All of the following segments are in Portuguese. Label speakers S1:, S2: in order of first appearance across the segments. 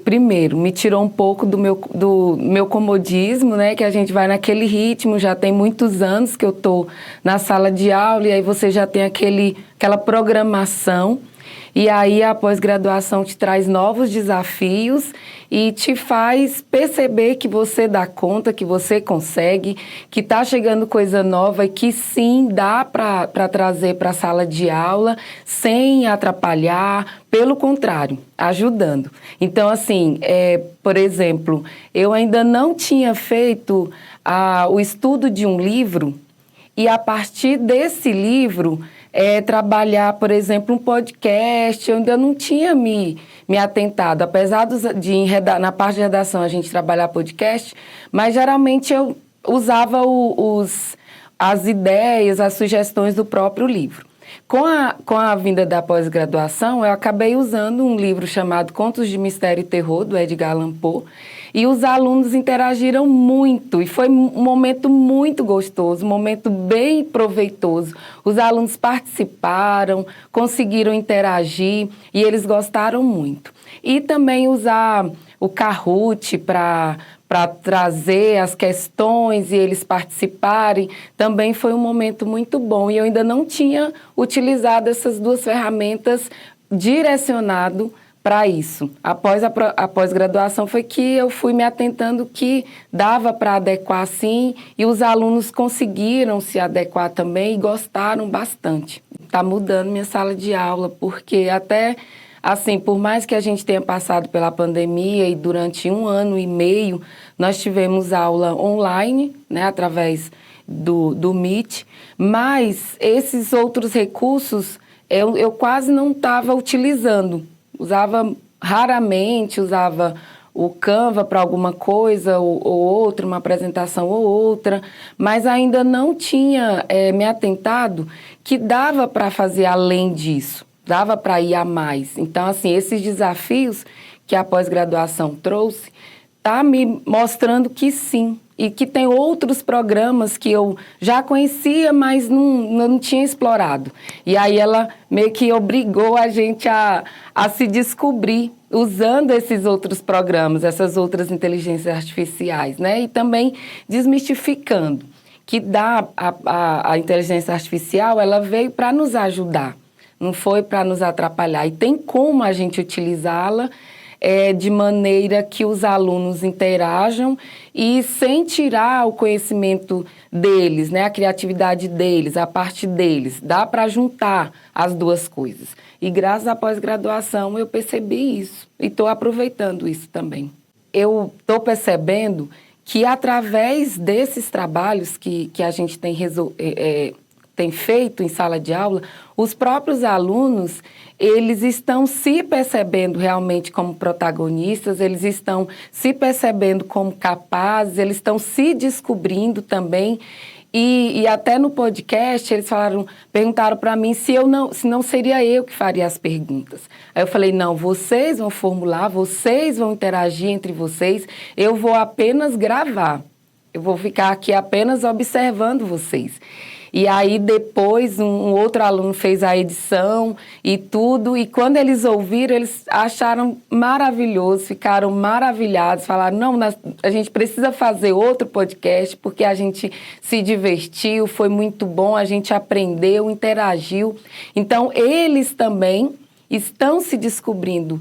S1: primeiro, me tirou um pouco do meu comodismo, né? Que a gente vai naquele ritmo, já tem muitos anos que eu estou na sala de aula, e aí você já tem aquela programação. E aí a pós-graduação te traz novos desafios e te faz perceber que você dá conta, que você consegue, que está chegando coisa nova e que sim, dá para trazer para a sala de aula sem atrapalhar, pelo contrário, ajudando. Então, assim, por exemplo, eu ainda não tinha feito o estudo de um livro e a partir desse livro trabalhar, por exemplo, um podcast. Eu ainda não tinha me atentado, apesar na parte de redação a gente trabalhar podcast, mas geralmente eu usava as ideias, as sugestões do próprio livro. Com a vinda da pós-graduação, eu acabei usando um livro chamado Contos de Mistério e Terror, do Edgar Allan Poe, e os alunos interagiram muito, e foi um momento muito gostoso, um momento bem proveitoso. Os alunos participaram, conseguiram interagir, e eles gostaram muito. E também usar o Kahoot para trazer as questões e eles participarem, também foi um momento muito bom. E eu ainda não tinha utilizado essas duas ferramentas direcionado para isso. Após a pós-graduação foi que eu fui me atentando que dava para adequar sim, e os alunos conseguiram se adequar também e gostaram bastante. Está mudando minha sala de aula, porque até... Assim, por mais que a gente tenha passado pela pandemia e durante 1 ano e meio nós tivemos aula online, né, através do Meet, mas esses outros recursos eu quase não estava utilizando. Usava raramente, usava o Canva para alguma coisa ou outra, uma apresentação ou outra, mas ainda não tinha me atentado que dava para fazer além disso. Dava para ir a mais. Então, assim, esses desafios que a pós-graduação trouxe, está me mostrando que sim, e que tem outros programas que eu já conhecia, mas não tinha explorado. E aí ela meio que obrigou a gente a se descobrir usando esses outros programas, essas outras inteligências artificiais, né? E também desmistificando que a inteligência artificial, ela veio para nos ajudar. Não foi para nos atrapalhar. E tem como a gente utilizá-la de maneira que os alunos interajam e sem tirar o conhecimento deles, né? A criatividade deles, a parte deles. Dá para juntar as duas coisas. E graças à pós-graduação eu percebi isso e estou aproveitando isso também. Eu estou percebendo que através desses trabalhos que a gente tem feito em sala de aula, os próprios alunos, eles estão se percebendo realmente como protagonistas, eles estão se percebendo como capazes, eles estão se descobrindo também. E até no podcast, eles perguntaram para mim se não seria eu que faria as perguntas. Aí eu falei, não, vocês vão formular, vocês vão interagir entre vocês, eu vou apenas gravar. Eu vou ficar aqui apenas observando vocês. E aí depois um outro aluno fez a edição e tudo, e quando eles ouviram, eles acharam maravilhoso, ficaram maravilhados, falaram, não, a gente precisa fazer outro podcast porque a gente se divertiu, foi muito bom, a gente aprendeu, interagiu. Então eles também estão se descobrindo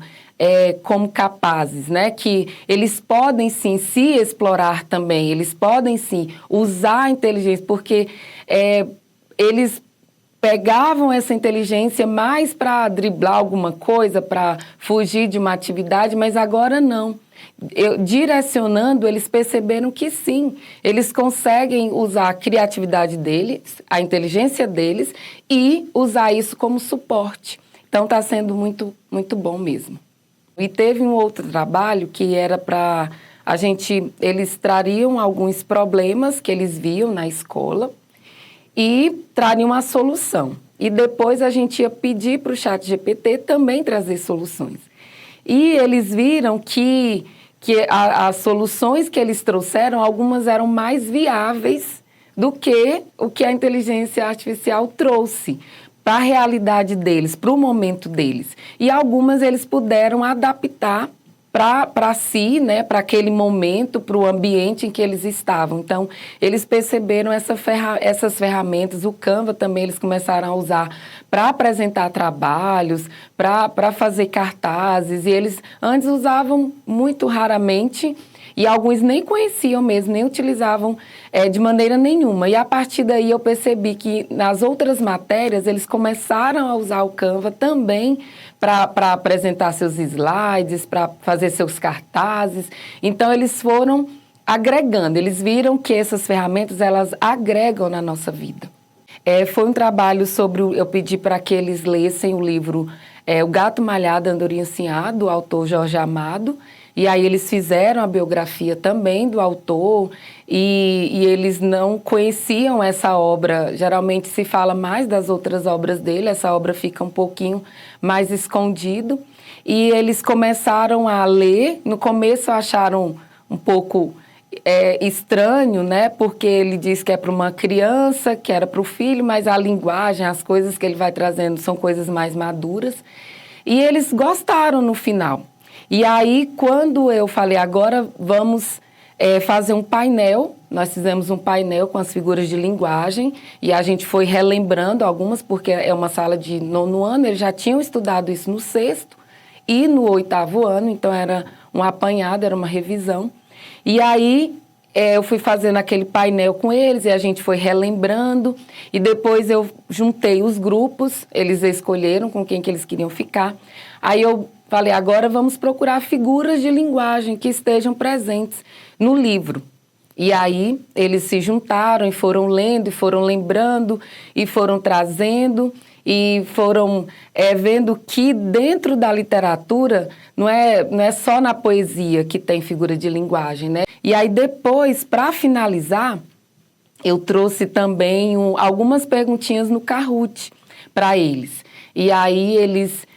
S1: como capazes, né? Que eles podem sim se explorar também, eles podem sim usar a inteligência, porque eles pegavam essa inteligência mais para driblar alguma coisa, para fugir de uma atividade, mas agora não. Direcionando, eles perceberam que sim, eles conseguem usar a criatividade deles, a inteligência deles e usar isso como suporte. Então está sendo muito, muito bom mesmo. E teve um outro trabalho que era para eles trariam alguns problemas que eles viam na escola e trariam uma solução. E depois a gente ia pedir para o ChatGPT também trazer soluções. E eles viram que as soluções que eles trouxeram, algumas eram mais viáveis do que o que a inteligência artificial trouxe para a realidade deles, para o momento deles. E algumas eles puderam adaptar para si, né, para aquele momento, para o ambiente em que eles estavam. Então, eles perceberam essas ferramentas, o Canva também eles começaram a usar para apresentar trabalhos, para fazer cartazes, e eles antes usavam muito raramente, e alguns nem conheciam mesmo, nem utilizavam de maneira nenhuma. E a partir daí eu percebi que nas outras matérias eles começaram a usar o Canva também para apresentar seus slides, para fazer seus cartazes. Então eles foram agregando, eles viram que essas ferramentas elas agregam na nossa vida. Foi um trabalho eu pedi para que eles lessem o livro O Gato Malhado, Andorinha Sinhá, do autor Jorge Amado. E aí eles fizeram a biografia também do autor e eles não conheciam essa obra. Geralmente se fala mais das outras obras dele, essa obra fica um pouquinho mais escondido. E eles começaram a ler, no começo acharam um pouco estranho, né? Porque ele diz que é para uma criança, que era para o filho, mas a linguagem, as coisas que ele vai trazendo são coisas mais maduras. E eles gostaram no final. E aí, quando eu falei, agora vamos fazer um painel, nós fizemos um painel com as figuras de linguagem e a gente foi relembrando algumas, porque é uma sala de 9º ano, eles já tinham estudado isso no 6º e no 8º ano, então era um apanhado, era uma revisão. E aí, eu fui fazendo aquele painel com eles e a gente foi relembrando e depois eu juntei os grupos, eles escolheram com quem que eles queriam ficar. Aí eu falei, agora vamos procurar figuras de linguagem que estejam presentes no livro. E aí eles se juntaram e foram lendo, e foram lembrando, e foram trazendo, e foram vendo que dentro da literatura não é só na poesia que tem figura de linguagem, né? E aí depois, para finalizar, eu trouxe também algumas perguntinhas no Kahoot para eles. E aí eles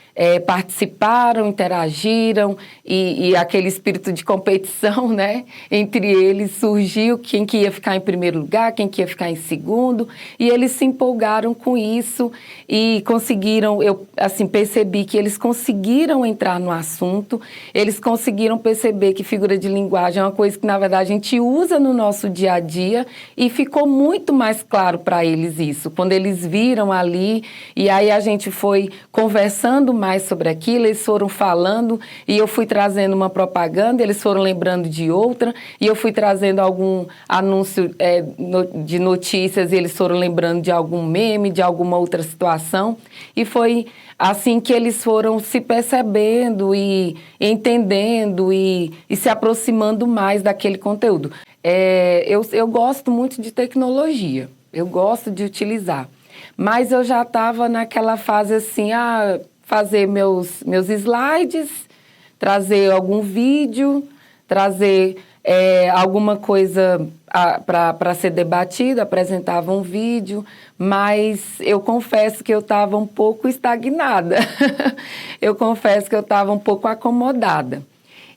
S1: participaram, interagiram e aquele espírito de competição, né, entre eles surgiu quem que ia ficar em primeiro lugar, quem que ia ficar em segundo, e eles se empolgaram com isso e conseguiram, eu assim percebi que eles conseguiram entrar no assunto, eles conseguiram perceber que figura de linguagem é uma coisa que na verdade a gente usa no nosso dia a dia e ficou muito mais claro para eles isso, quando eles viram ali e aí a gente foi conversando mais sobre aquilo, eles foram falando e eu fui trazendo uma propaganda, eles foram lembrando de outra e eu fui trazendo algum anúncio de notícias e eles foram lembrando de algum meme, de alguma outra situação e foi assim que eles foram se percebendo e entendendo e se aproximando mais daquele conteúdo. Eu gosto muito de tecnologia, eu gosto de utilizar, mas eu já estava naquela fase assim, fazer meus slides, trazer algum vídeo, trazer alguma coisa para ser debatido, apresentava um vídeo, mas eu confesso que eu estava um pouco estagnada, eu confesso que eu estava um pouco acomodada.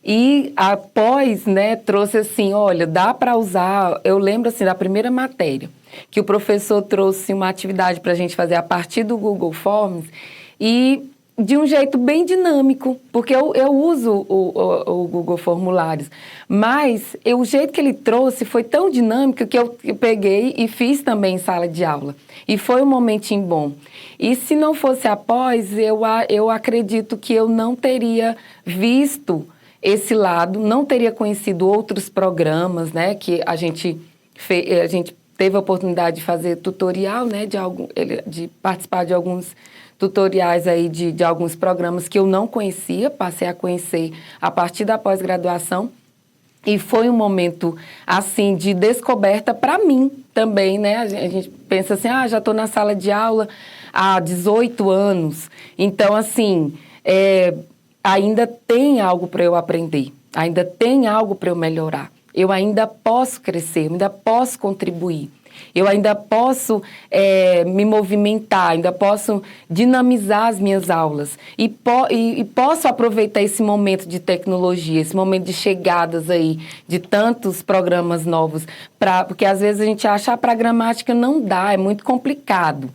S1: E após, né, trouxe assim, olha, dá para usar, eu lembro assim da primeira matéria, que o professor trouxe uma atividade para a gente fazer a partir do Google Forms e de um jeito bem dinâmico, porque eu uso o Google Formulários, mas o jeito que ele trouxe foi tão dinâmico que eu peguei e fiz também em sala de aula. E foi um momentinho bom. E se não fosse após, eu acredito que eu não teria visto esse lado, não teria conhecido outros programas, né, que a gente teve a oportunidade de fazer tutorial, né, de participar de alguns tutoriais aí de alguns programas que eu não conhecia, passei a conhecer a partir da pós-graduação. E foi um momento, assim, de descoberta para mim também, né? A gente pensa assim, já estou na sala de aula há 18 anos. Então, assim, ainda tem algo para eu aprender, ainda tem algo para eu melhorar. Eu ainda posso crescer, eu ainda posso contribuir. Eu ainda posso me movimentar, ainda posso dinamizar as minhas aulas e posso aproveitar esse momento de tecnologia, esse momento de chegadas aí, de tantos programas novos, porque às vezes a gente acha para a gramática não dá, é muito complicado.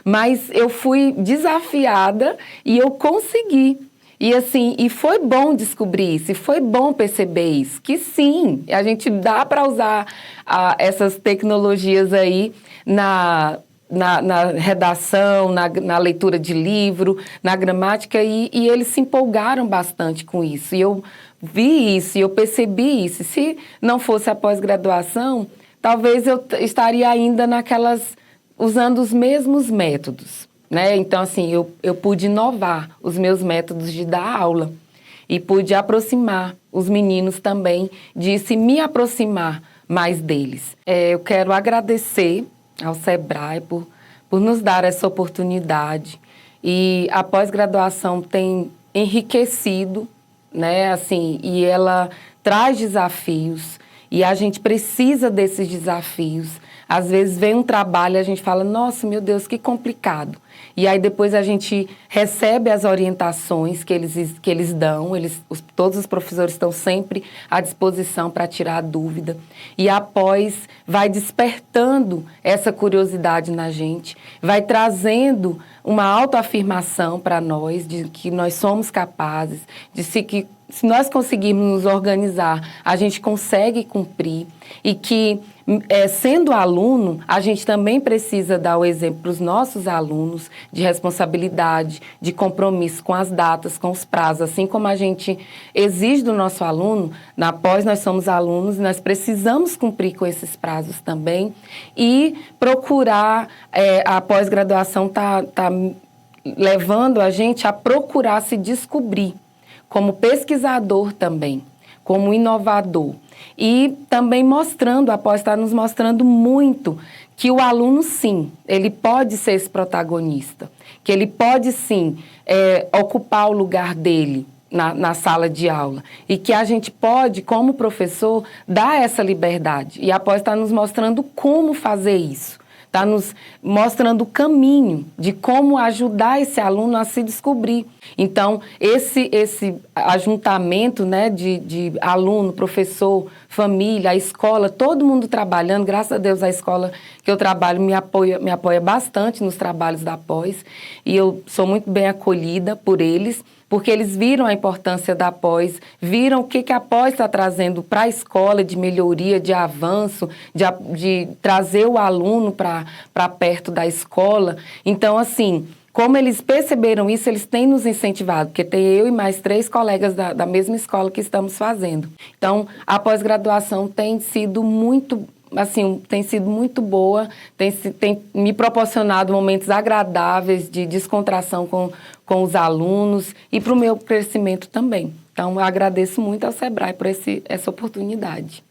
S1: Mas eu fui desafiada e eu consegui. E assim, e foi bom descobrir isso, e foi bom perceber isso, que sim, a gente dá para usar essas tecnologias aí na redação, na leitura de livro, na gramática, e eles se empolgaram bastante com isso. E eu vi isso, e eu percebi isso. Se não fosse a pós-graduação, talvez eu estaria ainda usando os mesmos métodos, né? Então, assim, eu pude inovar os meus métodos de dar aula e pude aproximar os meninos também, de se me aproximar mais deles. Eu quero agradecer ao Sebrae por nos dar essa oportunidade, e a pós-graduação tem enriquecido, né? Assim, e ela traz desafios, e a gente precisa desses desafios. Às vezes vem um trabalho e a gente fala, nossa, meu Deus, que complicado. E aí depois a gente recebe as orientações que eles dão, todos os professores estão sempre à disposição para tirar a dúvida. E após vai despertando essa curiosidade na gente, vai trazendo uma autoafirmação para nós de que nós somos capazes, que se nós conseguirmos nos organizar, a gente consegue cumprir, e que, sendo aluno, a gente também precisa dar o exemplo para os nossos alunos de responsabilidade, de compromisso com as datas, com os prazos. Assim como a gente exige do nosso aluno, na pós nós somos alunos, nós precisamos cumprir com esses prazos também, e procurar, a pós-graduação tá levando a gente a procurar se descobrir como pesquisador também, como inovador. E também mostrando, a pós está nos mostrando muito que o aluno, sim, ele pode ser esse protagonista, que ele pode, sim, ocupar o lugar dele na sala de aula, e que a gente pode, como professor, dar essa liberdade. E a pós está nos mostrando como fazer isso. Está nos mostrando o caminho de como ajudar esse aluno a se descobrir. Então, esse ajuntamento, né, de aluno, professor, família, a escola, todo mundo trabalhando, graças a Deus a escola que eu trabalho me apoia bastante nos trabalhos da pós, e eu sou muito bem acolhida por eles, porque eles viram a importância da pós, viram o que a pós está trazendo para a escola de melhoria, de avanço, de trazer o aluno para perto da escola. Então, assim, como eles perceberam isso, eles têm nos incentivado, porque tem eu e mais 3 colegas da mesma escola que estamos fazendo. Então, a pós-graduação tem sido muito boa, tem me proporcionado momentos agradáveis de descontração com os alunos e para o meu crescimento também. Então, eu agradeço muito ao Sebrae por essa oportunidade.